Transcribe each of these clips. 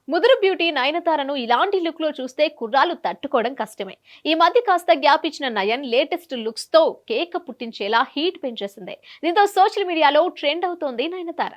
ముదురు బ్యూటీ నయనతారను ఇలాంటి లుక్ లో చూస్తే కుర్రాలు తట్టుకోవడం కష్టమే. ఈ మధ్య కాస్త గ్యాప్ ఇచ్చిన నయన్ లేటెస్ట్ లుక్స్ తో కేక పుట్టించేలా హీట్ పెంచేసింది. దీంతో సోషల్ మీడియాలో ట్రెండ్ అవుతోంది నయనతార.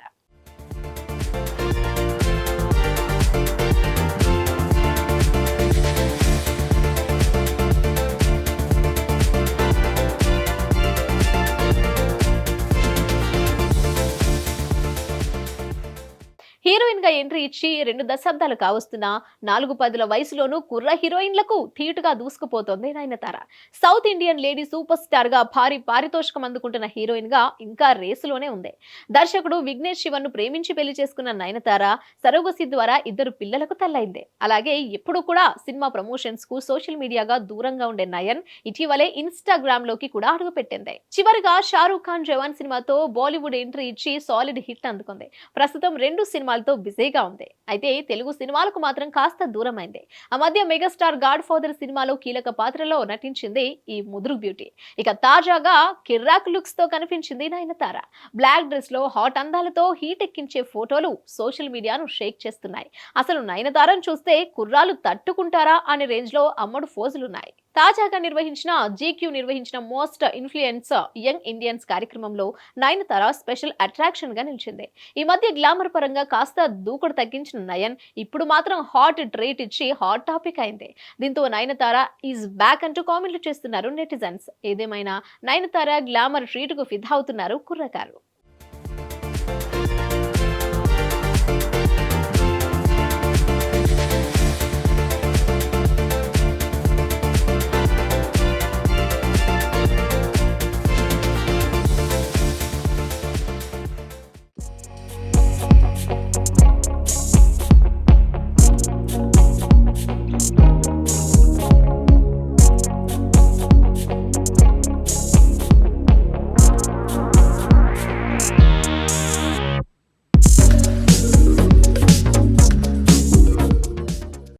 హీరోయిన్ గా ఎంట్రీ ఇచ్చి 2 దశాబ్దాలు కావస్తున్న 4-10 వయసులోనూ కుర్ర హీరోయిన్లకు ధీటుగా దూసుకుపోతోంది Nayanthara. South Indian lady superstar గా భారీ పారితోషికం అందుకుంటున్న హీరోయిన్ గా ఇంకా రేసులోనే ఉంది. దర్శకుడు విఘ్నేష్ శివన్ ను ప్రేమించి పెళ్లి చేసుకున్న నయనతార సరోగసి ద్వారా 2 పిల్లలకు తల్లైంది. అలాగే ఎప్పుడు కూడా సినిమా ప్రమోషన్స్ కు సోషల్ మీడియాగా దూరంగా ఉండే నయన్ ఇటీవలే ఇన్స్టాగ్రామ్ లోకి కూడా అడుగుపెట్టింది. చివరిగా షారూక్ ఖాన్ జవాన్ సినిమాతో బాలీవుడ్ ఎంట్రీ ఇచ్చి సాలిడ్ హిట్ అందుకుంది. ప్రస్తుతం 2 సినిమాలతో బిజీగా ఉంది. అయితే తెలుగు సినిమాలకు మాత్రం కాస్త దూరమైంది. ఆ మధ్య మెగాస్టార్ గాడ్ ఫాదర్ సినిమాలో కీలక పాత్రలో నటించింది ఈ ముదురు బ్యూటీ. ఇక తాజాగా కిర్రాక్ లుక్స్ తో కనిపించింది నయనతార. బ్లాక్ డ్రెస్ లో హాట్ అందాలతో హీట్ ఎక్కించే ఫోటోలు సోషల్ మీడియాను షేక్ చేస్తున్నాయి. అసలు నయనతారను చూస్తే కుర్రాలు తట్టుకుంటారా అనే రేంజ్ లో అమ్మడు ఫోజులున్నాయి. తాజాగా నిర్వహించిన మోస్ట్ ఇన్ఫ్లుయెన్స్ యంగ్ ఇండియన్స్ కార్యక్రమంలో నయనతార స్పెషల్ అట్రాక్షన్ గా నిలిచింది. ఈ మధ్య గ్లామర్ పరంగా కాస్త దూకుడు తగ్గించిన నయన్ ఇప్పుడు మాత్రం హాట్ ట్రీట్ ఇచ్చి హాట్ టాపిక్ అయింది. దీంతో నయనతార ఈజ్ బ్యాక్ అంటూ కామెంట్లు చేస్తున్నారు నెటిజన్స్. ఏదేమైనా నయనతార గ్లామర్ ట్రీట్ కు ఫిదా అవుతున్నారు కుర్రకారు.